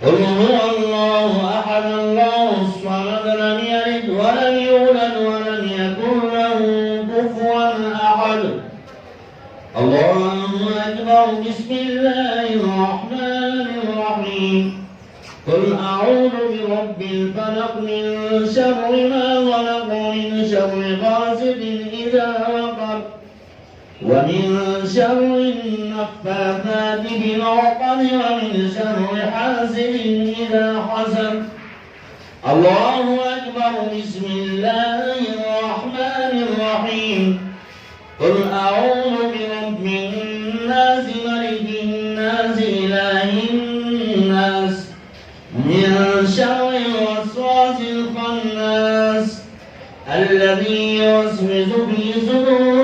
قل هو الله أحد الله الصمد لم يلد ولم يولد ولم يكن له كفوا أحد. الله أكبر. بسم الله الرحمن الرحيم. قل أعوذ برب الفلق من شر ما خلق ومن شر غاسق إذا وقب ومن شر النفاثات في العقد ومن شر حاسد إذا حسد. الله أكبر. بسم الله الرحمن الرحيم. قل أعوذ برب الناس ملك الناس إله الناس من شر الوسواس الخناس الذي يوسوس في صدور